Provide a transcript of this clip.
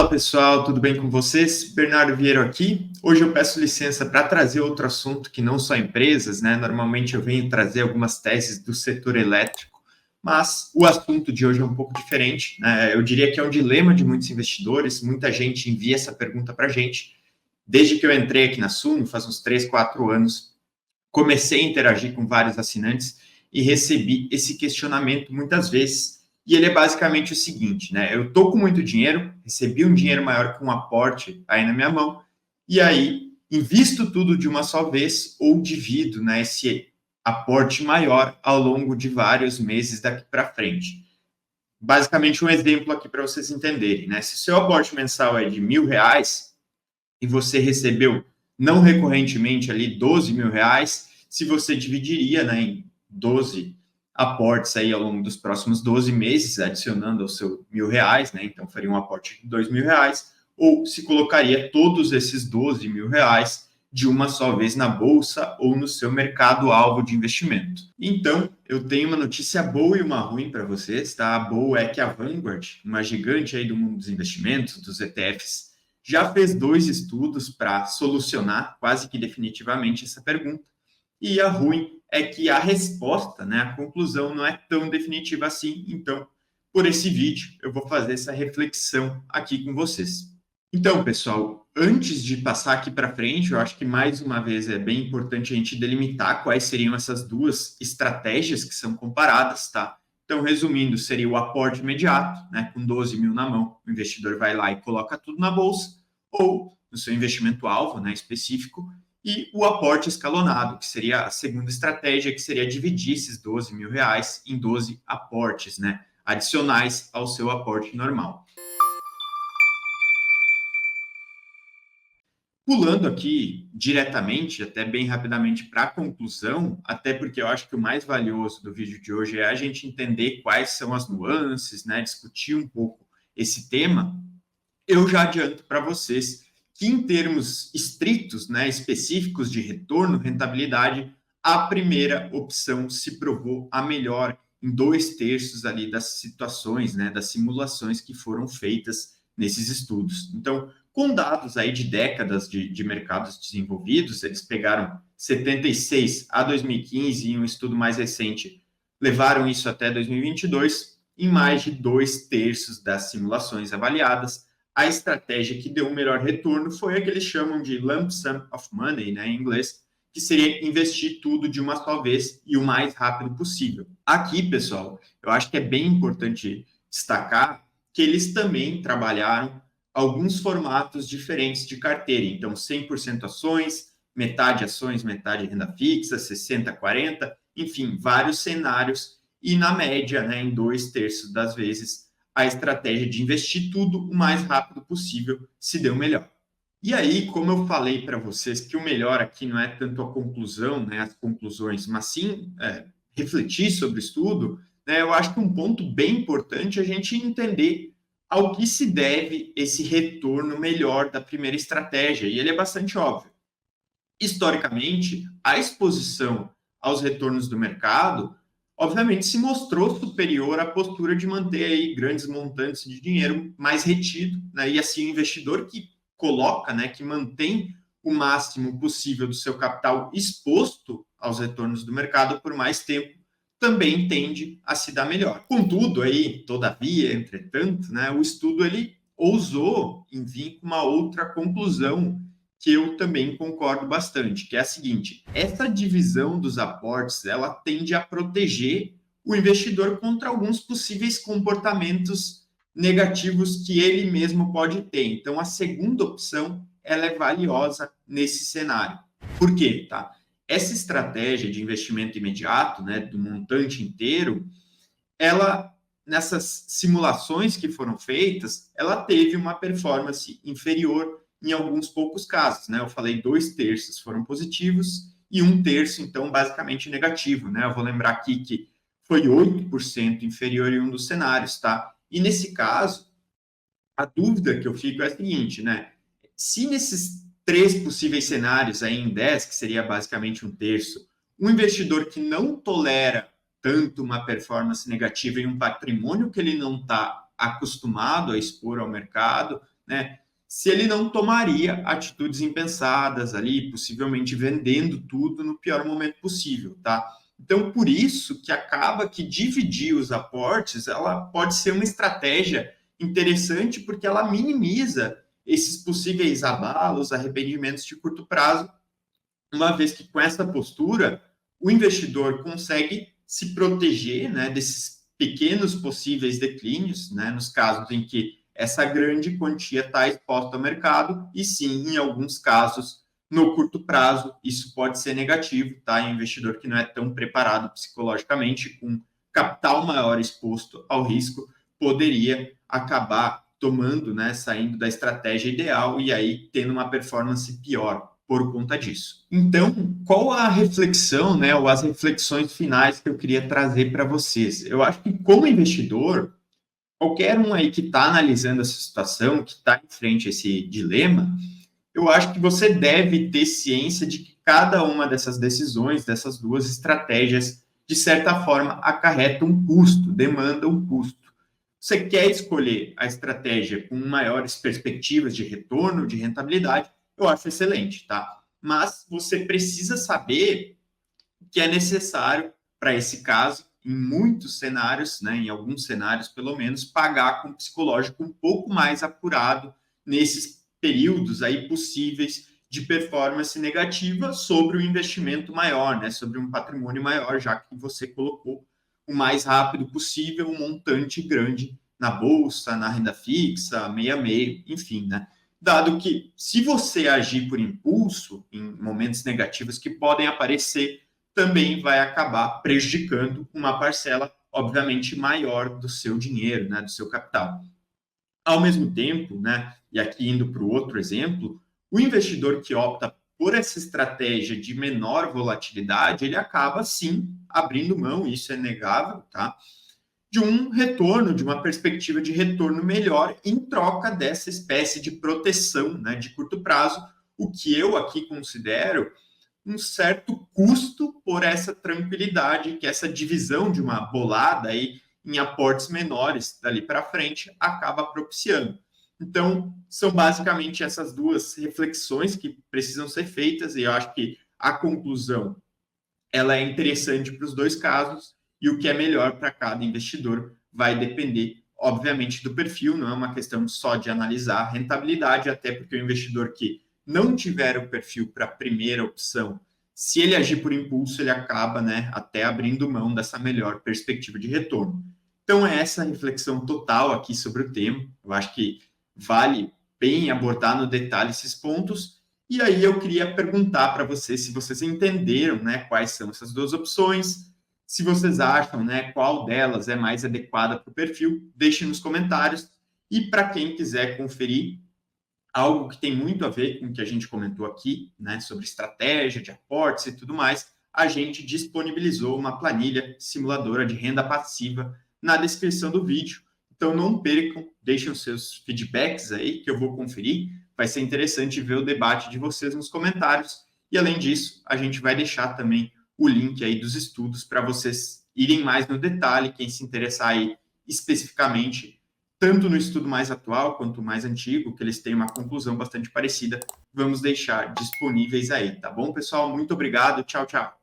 Fala pessoal, tudo bem com vocês? Bernardo Vieira aqui. Hoje eu peço licença para trazer outro assunto que não só empresas, né? Normalmente eu venho trazer algumas teses do setor elétrico, mas o assunto de hoje é um pouco diferente, né? Eu diria que é um dilema de muitos investidores, muita gente envia essa pergunta para a gente. Desde que eu entrei aqui na Suno, faz uns 3, 4 anos, comecei a interagir com vários assinantes e recebi esse questionamento muitas vezes. E ele é basicamente o seguinte, né? Eu estou com muito dinheiro, recebi um dinheiro maior que um aporte aí na minha mão, e aí invisto tudo de uma só vez ou divido, né, esse aporte maior ao longo de vários meses daqui para frente. Basicamente um exemplo aqui para vocês entenderem, né? Se o seu aporte mensal é de R$ 1.000 e você recebeu não recorrentemente ali R$ 12.000, se você dividiria, né, em 12 aportes aí ao longo dos próximos 12 meses, adicionando ao seu R$ 1.000, né, então faria um aporte de R$ 2.000, ou se colocaria todos esses R$ 12.000 de uma só vez na bolsa ou no seu mercado-alvo de investimento. Então, eu tenho uma notícia boa e uma ruim para vocês, tá? A boa é que a Vanguard, uma gigante aí do mundo dos investimentos, dos ETFs, já fez 2 estudos para solucionar quase que definitivamente essa pergunta. E a ruim é que a resposta, né, a conclusão não é tão definitiva assim. Então, por esse vídeo, eu vou fazer essa reflexão aqui com vocês. Então, pessoal, antes de passar aqui para frente, eu acho que mais uma vez é bem importante a gente delimitar quais seriam essas duas estratégias que são comparadas, tá? Então, resumindo, seria o aporte imediato, né, com 12 mil na mão, o investidor vai lá e coloca tudo na bolsa, ou no seu investimento-alvo, né, específico, e o aporte escalonado, que seria a segunda estratégia, que seria dividir esses R$ 12.000 em 12 aportes, né, adicionais ao seu aporte normal. Pulando aqui diretamente, até bem rapidamente para a conclusão, até porque eu acho que o mais valioso do vídeo de hoje é a gente entender quais são as nuances, né, discutir um pouco esse tema. Eu já adianto para vocês que, em termos estritos, né, específicos de retorno, rentabilidade, a primeira opção se provou a melhor em 2/3 ali das situações, né, das simulações que foram feitas nesses estudos. Então, com dados aí de décadas de mercados desenvolvidos, eles pegaram 76 a 2015 e um estudo mais recente levaram isso até 2022, em mais de 2/3 das simulações avaliadas. A estratégia que deu um melhor retorno foi a que eles chamam de lump sum of money, né, em inglês, que seria investir tudo de uma só vez e o mais rápido possível. Aqui, pessoal, eu acho que é bem importante destacar que eles também trabalharam alguns formatos diferentes de carteira. Então, 100% ações, metade renda fixa, 60-40, enfim, vários cenários. E na média, né, em 2/3 das vezes, a estratégia de investir tudo o mais rápido possível se deu melhor. E aí, como eu falei para vocês que o melhor aqui não é tanto a conclusão, né, as conclusões, mas sim refletir sobre o estudo, né, eu acho que um ponto bem importante é a gente entender ao que se deve esse retorno melhor da primeira estratégia, e ele é bastante óbvio. Historicamente, a exposição aos retornos do mercado, obviamente, se mostrou superior à postura de manter aí grandes montantes de dinheiro mais retido, né? E assim o investidor que coloca, né, que mantém o máximo possível do seu capital exposto aos retornos do mercado por mais tempo, também tende a se dar melhor. Contudo, aí, todavia, entretanto, né, o estudo ele ousou em vir com uma outra conclusão que eu também concordo bastante, que é a seguinte: essa divisão dos aportes, ela tende a proteger o investidor contra alguns possíveis comportamentos negativos que ele mesmo pode ter. Então, a segunda opção, ela é valiosa nesse cenário. Por quê? Tá? Essa estratégia de investimento imediato, né, do montante inteiro, ela, nessas simulações que foram feitas, ela teve uma performance inferior em alguns poucos casos, né? Eu falei 2/3 foram positivos e 1/3, então, basicamente negativo, né? Eu vou lembrar aqui que foi 8% inferior em um dos cenários, tá? E nesse caso, a dúvida que eu fico é a seguinte, né? Se nesses 3 possíveis cenários aí em 10, que seria basicamente 1/3, um investidor que não tolera tanto uma performance negativa em um patrimônio que ele não está acostumado a expor ao mercado, né? Se ele não tomaria atitudes impensadas ali, possivelmente vendendo tudo no pior momento possível, tá? Então, por isso que acaba que dividir os aportes, ela pode ser uma estratégia interessante, porque ela minimiza esses possíveis abalos, arrependimentos de curto prazo, uma vez que com essa postura, o investidor consegue se proteger, né, desses pequenos possíveis declínios, né, nos casos em que essa grande quantia está exposta ao mercado, e sim, em alguns casos, no curto prazo, isso pode ser negativo, tá? Em investidor que não é tão preparado psicologicamente, com capital maior exposto ao risco, poderia acabar tomando, né, saindo da estratégia ideal e aí tendo uma performance pior por conta disso. Então, qual a reflexão, né, ou as reflexões finais que eu queria trazer para vocês? Eu acho que como investidor, qualquer um aí que está analisando essa situação, que está em frente a esse dilema, eu acho que você deve ter ciência de que cada uma dessas decisões, dessas duas estratégias, de certa forma, acarreta um custo, demanda um custo. Você quer escolher a estratégia com maiores perspectivas de retorno, de rentabilidade, eu acho excelente, tá? Mas você precisa saber que é necessário, para esse caso, em muitos cenários, né, em alguns cenários pelo menos, pagar com um psicológico um pouco mais apurado nesses períodos aí possíveis de performance negativa sobre o investimento maior, né, sobre um patrimônio maior, já que você colocou o mais rápido possível um montante grande na bolsa, na renda fixa, meio a meio, enfim, né? Dado que, se você agir por impulso em momentos negativos que podem aparecer, também vai acabar prejudicando uma parcela, obviamente, maior do seu dinheiro, né, do seu capital. Ao mesmo tempo, né, e aqui indo para o outro exemplo, o investidor que opta por essa estratégia de menor volatilidade, ele acaba, sim, abrindo mão, isso é negável, tá? De um retorno, de uma perspectiva de retorno melhor em troca dessa espécie de proteção, né, de curto prazo, o que eu aqui considero um certo custo por essa tranquilidade que essa divisão de uma bolada aí em aportes menores dali para frente acaba propiciando. Então, são basicamente essas duas reflexões que precisam ser feitas e eu acho que a conclusão ela é interessante para os dois casos e o que é melhor para cada investidor vai depender, obviamente, do perfil, não é uma questão só de analisar a rentabilidade, até porque o investidor que não tiver o perfil para a primeira opção, se ele agir por impulso, ele acaba, né, até abrindo mão dessa melhor perspectiva de retorno. Então, é essa reflexão total aqui sobre o tema. Eu acho que vale bem abordar no detalhe esses pontos. E aí eu queria perguntar para vocês se vocês entenderam, né, quais são essas duas opções, se vocês acham, né, qual delas é mais adequada para o perfil, deixem nos comentários. E para quem quiser conferir algo que tem muito a ver com o que a gente comentou aqui, né, sobre estratégia de aportes e tudo mais, a gente disponibilizou uma planilha simuladora de renda passiva na descrição do vídeo. Então não percam, deixem os seus feedbacks aí que eu vou conferir. Vai ser interessante ver o debate de vocês nos comentários. E além disso, a gente vai deixar também o link aí dos estudos para vocês irem mais no detalhe, quem se interessar aí especificamente tanto no estudo mais atual quanto mais antigo, que eles têm uma conclusão bastante parecida, vamos deixar disponíveis aí, tá bom, pessoal? Muito obrigado, tchau, tchau.